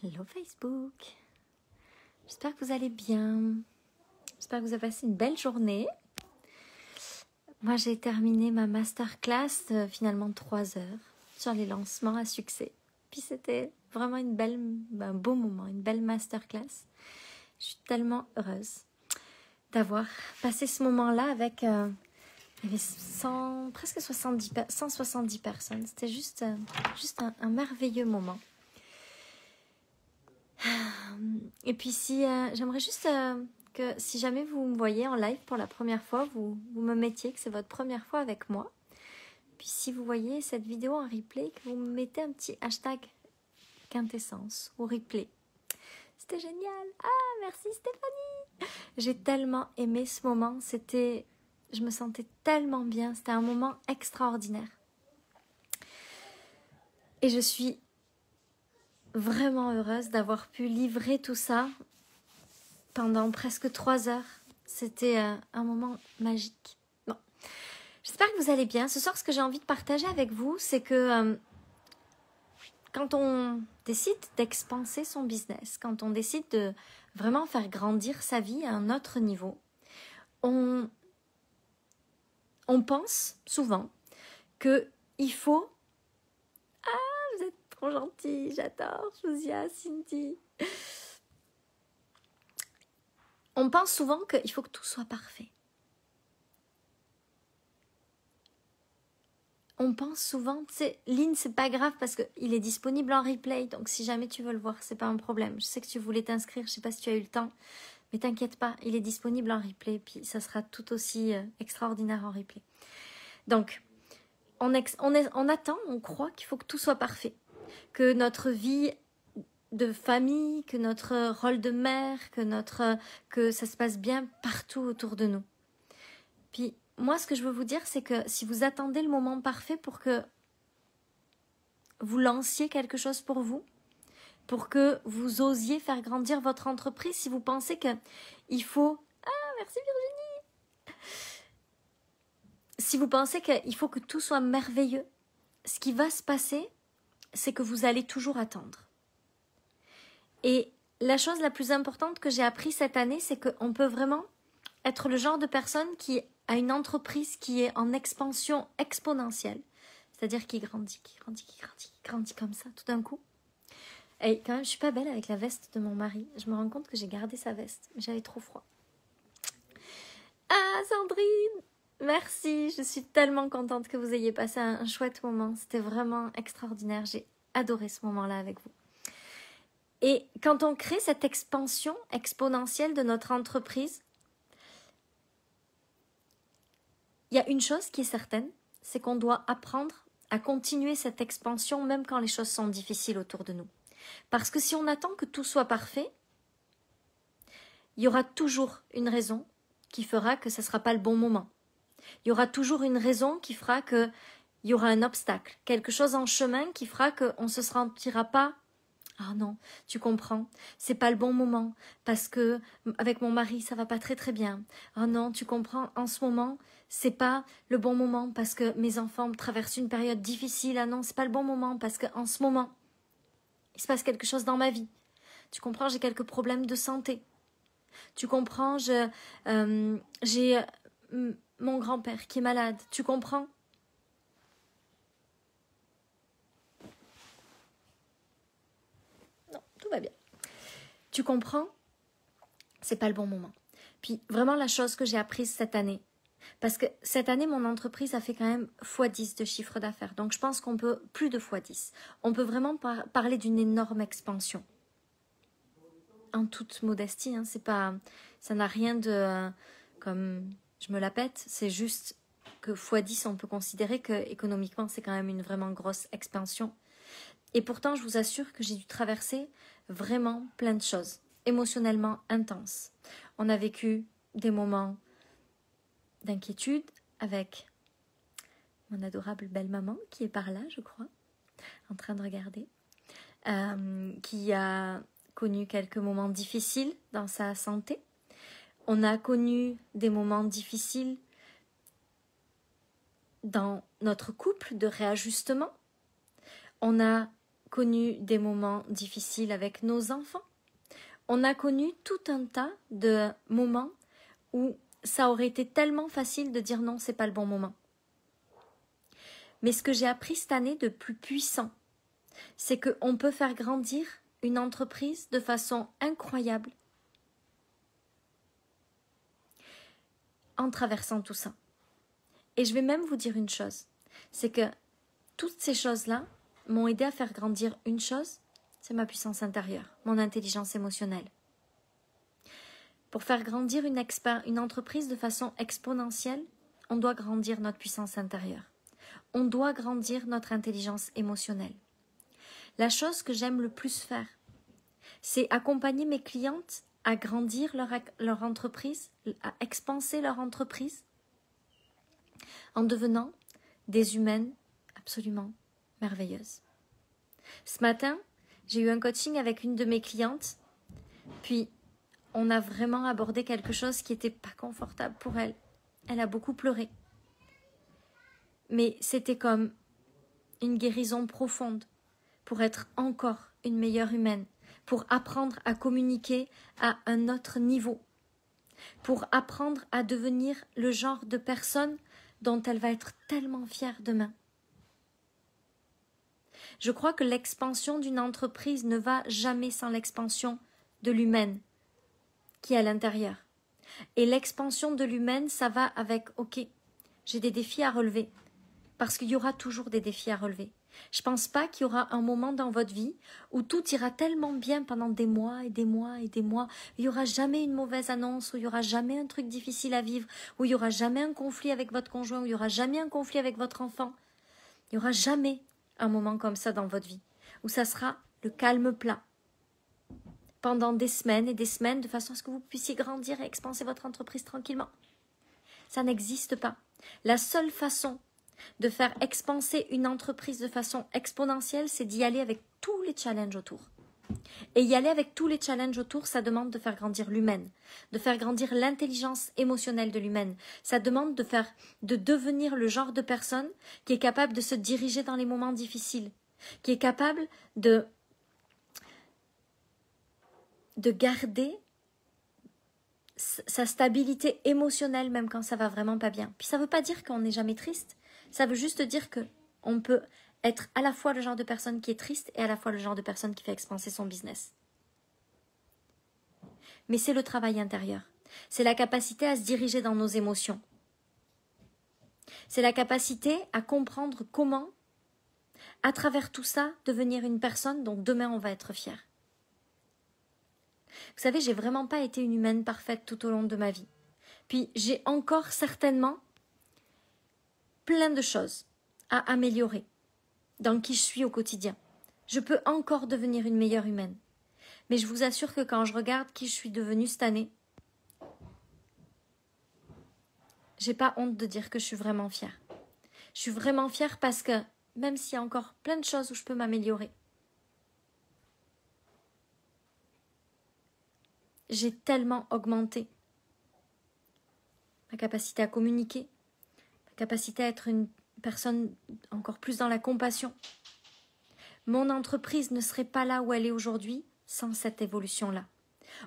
Hello Facebook, j'espère que vous allez bien, j'espère que vous avez passé une belle journée. Moi j'ai terminé ma masterclass finalement 3 heures sur les lancements à succès. Puis c'était vraiment un beau moment, une belle masterclass. Je suis tellement heureuse d'avoir passé ce moment-là avec il y avait presque 170 personnes. C'était juste un merveilleux moment. Et puis j'aimerais juste que si jamais vous me voyez en live pour la première fois, vous me mettiez que c'est votre première fois avec moi. Puis si vous voyez cette vidéo en replay, que vous me mettez un petit hashtag quintessence ou replay. C'était génial. Ah, merci Stéphanie. J'ai tellement aimé ce moment. Je me sentais tellement bien. C'était un moment extraordinaire. Et je suis vraiment heureuse d'avoir pu livrer tout ça pendant presque 3 heures. C'était un moment magique. Bon, j'espère que vous allez bien. Ce soir, ce que j'ai envie de partager avec vous, c'est que quand on décide d'expanser son business, quand on décide de vraiment faire grandir sa vie à un autre niveau, on pense souvent qu'il faut... Ah, vous êtes trop gentils, j'adore, Josia, Cindy. On pense souvent qu'il faut que tout soit parfait. On pense souvent, tu sais, Lynn, c'est pas grave parce qu'il est disponible en replay, donc si jamais tu veux le voir, c'est pas un problème. Je sais que tu voulais t'inscrire, je sais pas si tu as eu le temps, mais t'inquiète pas, il est disponible en replay, puis ça sera tout aussi extraordinaire en replay. Donc, on attend, on croit qu'il faut que tout soit parfait, que notre vie de famille, que notre rôle de mère, que ça se passe bien partout autour de nous. Puis, moi, ce que je veux vous dire, c'est que si vous attendez le moment parfait pour que vous lanciez quelque chose pour vous, pour que vous osiez faire grandir votre entreprise, si vous pensez qu'il faut... Ah, merci Virginie. Si vous pensez qu'il faut que tout soit merveilleux, ce qui va se passer, c'est que vous allez toujours attendre. Et la chose la plus importante que j'ai appris cette année, c'est qu'on peut vraiment être le genre de personne qui a une entreprise qui est en expansion exponentielle. C'est-à-dire qui grandit comme ça, tout d'un coup. Et quand même, je suis pas belle avec la veste de mon mari. Je me rends compte que j'ai gardé sa veste, mais j'avais trop froid. Ah, Sandrine, merci. Je suis tellement contente que vous ayez passé un chouette moment. C'était vraiment extraordinaire. J'ai adoré ce moment-là avec vous. Et quand on crée cette expansion exponentielle de notre entreprise, il y a une chose qui est certaine, c'est qu'on doit apprendre à continuer cette expansion même quand les choses sont difficiles autour de nous. Parce que si on attend que tout soit parfait, il y aura toujours une raison qui fera que ce ne sera pas le bon moment. Il y aura toujours une raison qui fera qu'il y aura un obstacle, quelque chose en chemin qui fera qu'on ne se sentira pas. Ah non, tu comprends, c'est pas le bon moment parce que avec mon mari ça va pas très très bien. Ah non, tu comprends, en ce moment c'est pas le bon moment parce que mes enfants traversent une période difficile. Ah non, c'est pas le bon moment parce que en ce moment il se passe quelque chose dans ma vie. Tu comprends, j'ai quelques problèmes de santé. Tu comprends, j'ai mon grand-père qui est malade. Tu comprends? Non, tout va bien. Tu comprends? C'est pas le bon moment. Puis vraiment la chose que j'ai apprise cette année, parce que cette année mon entreprise a fait quand même x10 de chiffre d'affaires. Donc je pense qu'on peut plus de x10. On peut vraiment parler d'une énorme expansion. En toute modestie, hein, c'est pas, ça n'a rien de comme je me la pète, c'est juste que x10 on peut considérer que économiquement c'est quand même une vraiment grosse expansion. Et pourtant je vous assure que j'ai dû traverser vraiment plein de choses, émotionnellement intenses. On a vécu des moments d'inquiétude avec mon adorable belle-maman qui est par là, je crois, en train de regarder, qui a connu quelques moments difficiles dans sa santé. On a connu des moments difficiles dans notre couple de réajustement. On a connu des moments difficiles avec nos enfants. On a connu tout un tas de moments où ça aurait été tellement facile de dire non, c'est pas le bon moment. Mais ce que j'ai appris cette année de plus puissant, c'est qu'on peut faire grandir une entreprise de façon incroyable en traversant tout ça. Et je vais même vous dire une chose, c'est que toutes ces choses-là m'ont aidé à faire grandir une chose, c'est ma puissance intérieure, mon intelligence émotionnelle. Pour faire grandir une entreprise de façon exponentielle, on doit grandir notre puissance intérieure. On doit grandir notre intelligence émotionnelle. La chose que j'aime le plus faire, c'est accompagner mes clientes à grandir leur entreprise, à expanser leur entreprise, en devenant des humaines absolument merveilleuses. Ce matin, j'ai eu un coaching avec une de mes clientes, puis on a vraiment abordé quelque chose qui n'était pas confortable pour elle. Elle a beaucoup pleuré. Mais c'était comme une guérison profonde pour être encore une meilleure humaine, pour apprendre à communiquer à un autre niveau, pour apprendre à devenir le genre de personne dont elle va être tellement fière demain. Je crois que l'expansion d'une entreprise ne va jamais sans l'expansion de l'humaine qui est à l'intérieur. Et l'expansion de l'humaine, ça va avec « ok, j'ai des défis à relever ». Parce qu'il y aura toujours des défis à relever. Je ne pense pas qu'il y aura un moment dans votre vie où tout ira tellement bien pendant des mois et des mois et des mois. Il n'y aura jamais une mauvaise annonce, où il n'y aura jamais un truc difficile à vivre, où il n'y aura jamais un conflit avec votre conjoint, où il n'y aura jamais un conflit avec votre enfant. Il n'y aura jamais un moment comme ça dans votre vie, où ça sera le calme plat. Pendant des semaines et des semaines, de façon à ce que vous puissiez grandir et expanser votre entreprise tranquillement. Ça n'existe pas. La seule façon de faire expanser une entreprise de façon exponentielle, c'est d'y aller avec tous les challenges autour. Et y aller avec tous les challenges autour, ça demande de faire grandir l'humaine, de faire grandir l'intelligence émotionnelle de l'humaine. Ça demande de devenir le genre de personne qui est capable de se diriger dans les moments difficiles, qui est capable de garder sa stabilité émotionnelle même quand ça va vraiment pas bien. Puis ça veut pas dire qu'on n'est jamais triste. Ça veut juste dire qu'on peut être à la fois le genre de personne qui est triste et à la fois le genre de personne qui fait expanser son business. Mais c'est le travail intérieur. C'est la capacité à se diriger dans nos émotions. C'est la capacité à comprendre comment, à travers tout ça, devenir une personne dont demain on va être fier. Vous savez, j'ai vraiment pas été une humaine parfaite tout au long de ma vie. Puis j'ai encore certainement plein de choses à améliorer dans qui je suis au quotidien. Je peux encore devenir une meilleure humaine. Mais je vous assure que quand je regarde qui je suis devenue cette année, j'ai pas honte de dire que je suis vraiment fière. Je suis vraiment fière parce que même s'il y a encore plein de choses où je peux m'améliorer, j'ai tellement augmenté ma capacité à communiquer, ma capacité à être une personne encore plus dans la compassion. Mon entreprise ne serait pas là où elle est aujourd'hui sans cette évolution-là.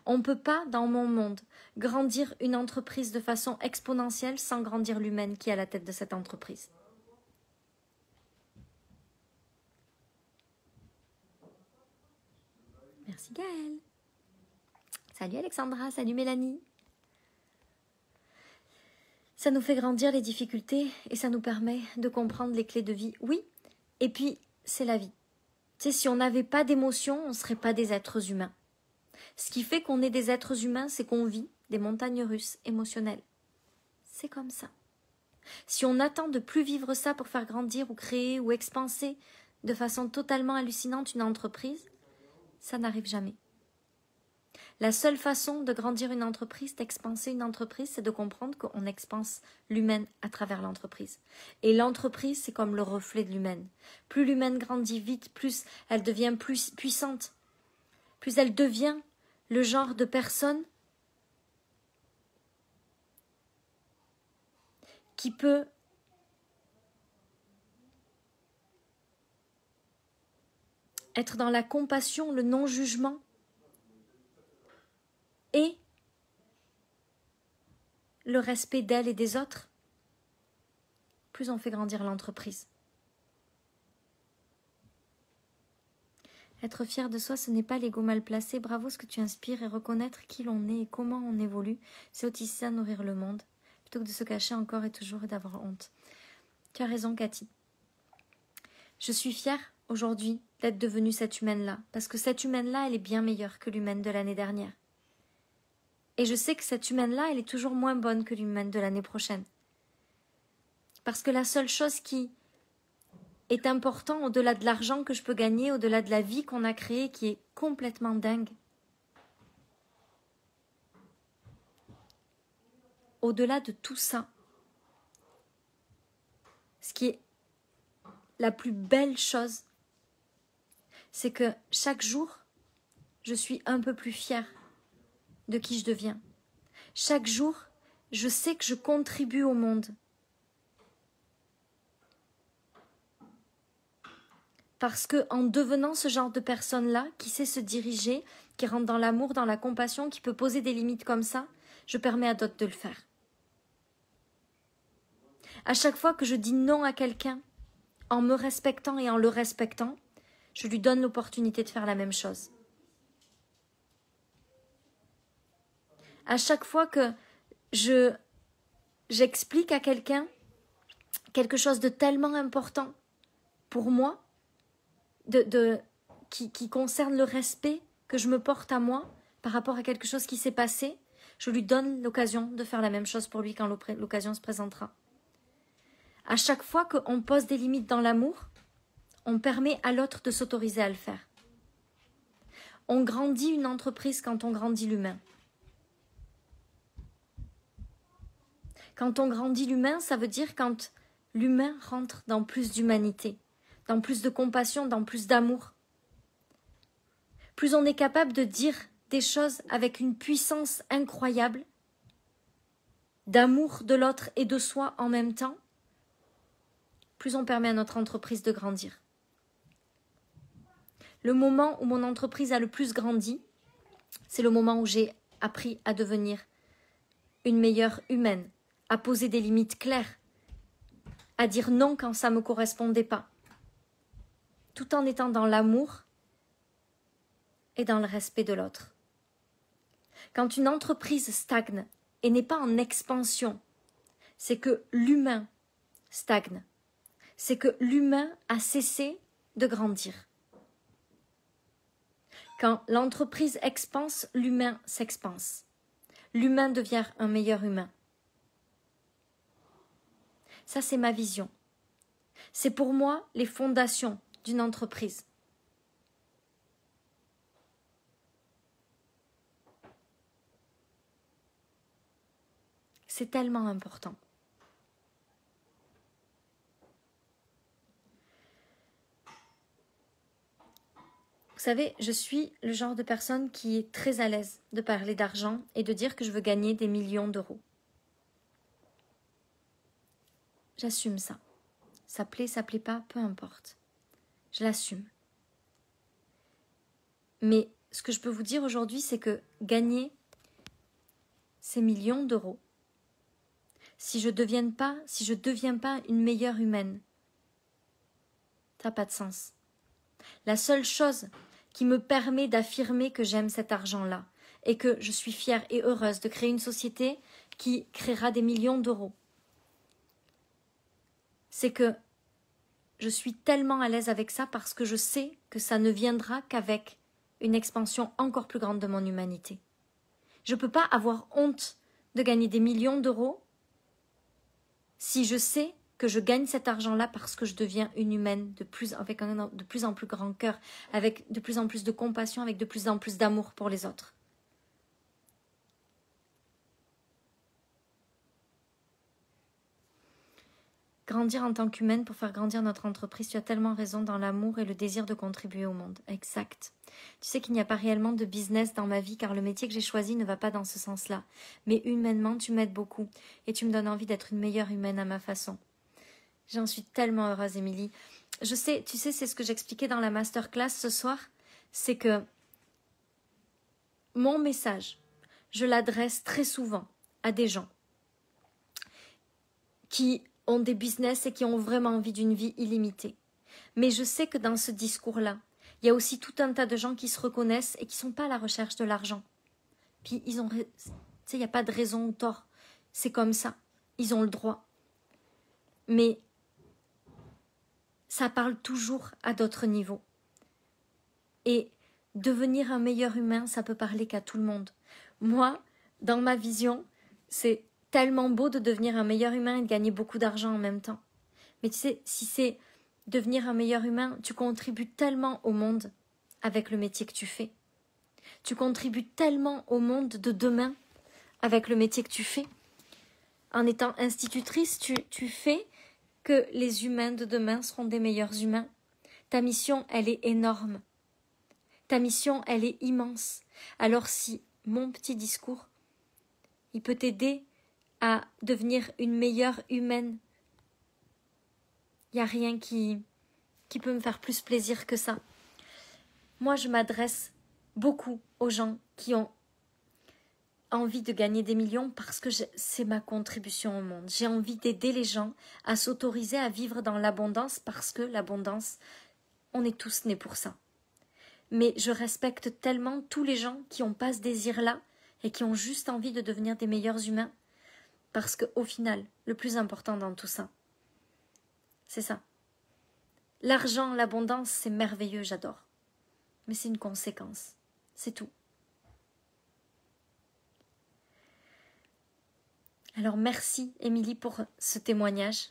On ne peut pas, dans mon monde, grandir une entreprise de façon exponentielle sans grandir l'humaine qui est à la tête de cette entreprise. Merci Gaëlle. Salut Alexandra, salut Mélanie. Ça nous fait grandir les difficultés et ça nous permet de comprendre les clés de vie. Oui, et puis c'est la vie. Tu sais, si on n'avait pas d'émotions, on ne serait pas des êtres humains. Ce qui fait qu'on est des êtres humains, c'est qu'on vit des montagnes russes émotionnelles. C'est comme ça. Si on attend de plus vivre ça pour faire grandir ou créer ou expanser de façon totalement hallucinante une entreprise, ça n'arrive jamais. La seule façon de grandir une entreprise, d'expanser une entreprise, c'est de comprendre qu'on expanse l'humaine à travers l'entreprise. Et l'entreprise, c'est comme le reflet de l'humaine. Plus l'humaine grandit vite, plus elle devient plus puissante. Plus elle devient le genre de personne qui peut être dans la compassion, le non-jugement et le respect d'elle et des autres, plus on fait grandir l'entreprise. Être fier de soi, ce n'est pas l'ego mal placé. Bravo ce que tu inspires et reconnaître qui l'on est et comment on évolue. C'est aussi ça, nourrir le monde, plutôt que de se cacher encore et toujours et d'avoir honte. Tu as raison, Cathy. Je suis fière aujourd'hui d'être devenue cette humaine-là, parce que cette humaine-là, elle est bien meilleure que l'humaine de l'année dernière. Et je sais que cette humaine-là, elle est toujours moins bonne que l'humaine de l'année prochaine. Parce que la seule chose qui est important au-delà de l'argent que je peux gagner, au-delà de la vie qu'on a créée qui est complètement dingue, au-delà de tout ça, ce qui est la plus belle chose, c'est que chaque jour, je suis un peu plus fière de qui je deviens. Chaque jour, je sais que je contribue au monde. Parce que en devenant ce genre de personne-là, qui sait se diriger, qui rentre dans l'amour, dans la compassion, qui peut poser des limites comme ça, je permets à d'autres de le faire. À chaque fois que je dis non à quelqu'un, en me respectant et en le respectant, je lui donne l'opportunité de faire la même chose. À chaque fois que j'explique à quelqu'un quelque chose de tellement important pour moi, qui concerne le respect que je me porte à moi par rapport à quelque chose qui s'est passé, je lui donne l'occasion de faire la même chose pour lui quand l'occasion se présentera. À chaque fois qu'on pose des limites dans l'amour, on permet à l'autre de s'autoriser à le faire. On grandit une entreprise quand on grandit l'humain. Quand on grandit l'humain, ça veut dire quand l'humain rentre dans plus d'humanité, dans plus de compassion, dans plus d'amour. Plus on est capable de dire des choses avec une puissance incroyable, d'amour de l'autre et de soi en même temps, plus on permet à notre entreprise de grandir. Le moment où mon entreprise a le plus grandi, c'est le moment où j'ai appris à devenir une meilleure humaine, à poser des limites claires, à dire non quand ça ne me correspondait pas, tout en étant dans l'amour et dans le respect de l'autre. Quand une entreprise stagne et n'est pas en expansion, c'est que l'humain stagne, c'est que l'humain a cessé de grandir. Quand l'entreprise expanse, l'humain s'expanse. L'humain devient un meilleur humain. Ça, c'est ma vision. C'est pour moi les fondations d'une entreprise. C'est tellement important. Vous savez, je suis le genre de personne qui est très à l'aise de parler d'argent et de dire que je veux gagner des millions d'euros. J'assume ça. Ça plaît pas, peu importe. Je l'assume. Mais ce que je peux vous dire aujourd'hui, c'est que gagner ces millions d'euros, si je deviens pas une meilleure humaine, ça n'a pas de sens. La seule chose qui me permet d'affirmer que j'aime cet argent-là et que je suis fière et heureuse de créer une société qui créera des millions d'euros, c'est que je suis tellement à l'aise avec ça parce que je sais que ça ne viendra qu'avec une expansion encore plus grande de mon humanité. Je ne peux pas avoir honte de gagner des millions d'euros si je sais que je gagne cet argent-là parce que je deviens une humaine avec un de plus en plus grand cœur, avec de plus en plus de compassion, avec de plus en plus d'amour pour les autres. Grandir en tant qu'humaine pour faire grandir notre entreprise, tu as tellement raison dans l'amour et le désir de contribuer au monde. Exact. Tu sais qu'il n'y a pas réellement de business dans ma vie car le métier que j'ai choisi ne va pas dans ce sens-là. Mais humainement, tu m'aides beaucoup et tu me donnes envie d'être une meilleure humaine à ma façon. J'en suis tellement heureuse, Émilie. Je sais, tu sais, c'est ce que j'expliquais dans la masterclass ce soir, c'est que mon message, je l'adresse très souvent à des gens qui ont des business et qui ont vraiment envie d'une vie illimitée. Mais je sais que dans ce discours-là, il y a aussi tout un tas de gens qui se reconnaissent et qui ne sont pas à la recherche de l'argent. Puis ils ont, tu sais, il n'y a pas de raison ou tort. C'est comme ça. Ils ont le droit. Mais ça parle toujours à d'autres niveaux. Et devenir un meilleur humain, ça peut parler qu'à tout le monde. Moi, dans ma vision, c'est tellement beau de devenir un meilleur humain et de gagner beaucoup d'argent en même temps. Mais tu sais, si c'est devenir un meilleur humain, tu contribues tellement au monde avec le métier que tu fais. Tu contribues tellement au monde de demain avec le métier que tu fais. En étant institutrice, tu fais que les humains de demain seront des meilleurs humains. Ta mission, elle est énorme. Ta mission, elle est immense. Alors si mon petit discours, il peut t'aider à devenir une meilleure humaine, il n'y a rien qui peut me faire plus plaisir que ça. Moi, je m'adresse beaucoup aux gens qui ont envie de gagner des millions parce que c'est ma contribution au monde. J'ai envie d'aider les gens à s'autoriser à vivre dans l'abondance parce que l'abondance, on est tous nés pour ça. Mais je respecte tellement tous les gens qui n'ont pas ce désir-là et qui ont juste envie de devenir des meilleurs humains parce qu'au final, le plus important dans tout ça, c'est ça. L'argent, l'abondance, c'est merveilleux, j'adore. Mais c'est une conséquence, c'est tout. Alors merci Émilie pour ce témoignage.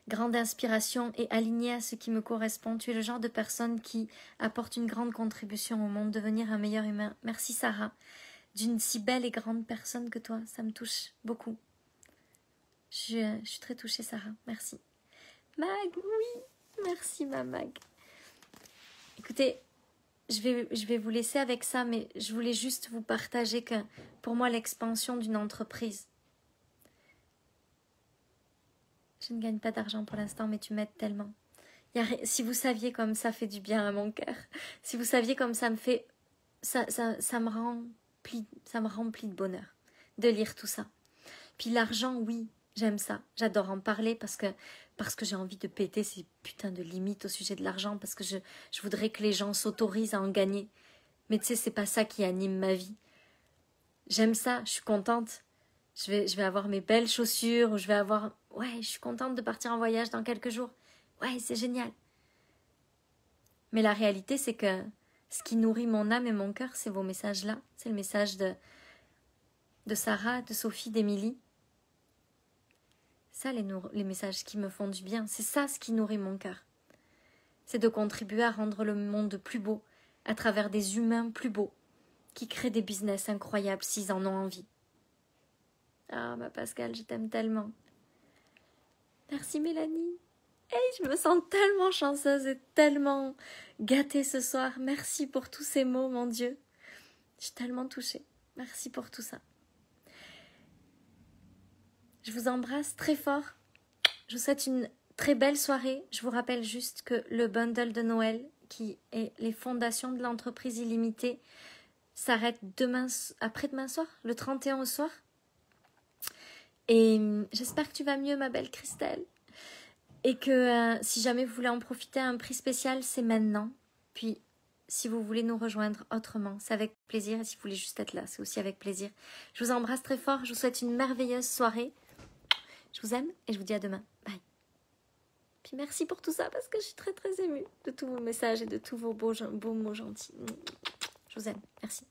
Grande inspiration et alignée à ce qui me correspond. Tu es le genre de personne qui apporte une grande contribution au monde, devenir un meilleur humain. Merci Sarah, d'une si belle et grande personne que toi. Ça me touche beaucoup. Je suis très touchée Sarah, merci. Mag, oui, merci ma Mag. Écoutez, je vais vous laisser avec ça, mais je voulais juste vous partager que pour moi l'expansion d'une entreprise, je ne gagne pas d'argent pour l'instant, mais tu m'aides tellement. Si vous saviez comme ça fait du bien à mon cœur, si vous saviez comme ça me fait, ça me remplit de bonheur de lire tout ça. Puis l'argent, oui, j'aime ça, j'adore en parler parce que j'ai envie de péter ces putains de limites au sujet de l'argent, parce que je voudrais que les gens s'autorisent à en gagner. Mais tu sais, c'est pas ça qui anime ma vie. J'aime ça, je suis contente. Je vais avoir mes belles chaussures, je vais avoir... Ouais, je suis contente de partir en voyage dans quelques jours. Ouais, c'est génial. Mais la réalité, c'est que ce qui nourrit mon âme et mon cœur, c'est vos messages-là. C'est le message de Sarah, de Sophie, d'Émilie. Ça, les messages qui me font du bien. C'est ça ce qui nourrit mon cœur. C'est de contribuer à rendre le monde plus beau à travers des humains plus beaux qui créent des business incroyables s'ils en ont envie. Ah, ma Pascal, je t'aime tellement. Merci Mélanie. Hey, je me sens tellement chanceuse et tellement gâtée ce soir. Merci pour tous ces mots, mon Dieu. Je suis tellement touchée. Merci pour tout ça. Je vous embrasse très fort. Je vous souhaite une très belle soirée. Je vous rappelle juste que le bundle de Noël, qui est les fondations de l'entreprise illimitée, s'arrête après-demain soir, le 31 au soir. Et j'espère que tu vas mieux, ma belle Christelle. Et que si jamais vous voulez en profiter à un prix spécial, c'est maintenant. Puis, si vous voulez nous rejoindre autrement, c'est avec plaisir. Et si vous voulez juste être là, c'est aussi avec plaisir. Je vous embrasse très fort. Je vous souhaite une merveilleuse soirée. Je vous aime et je vous dis à demain. Bye. Puis merci pour tout ça parce que je suis très très émue de tous vos messages et de tous vos beaux mots gentils. Je vous aime. Merci.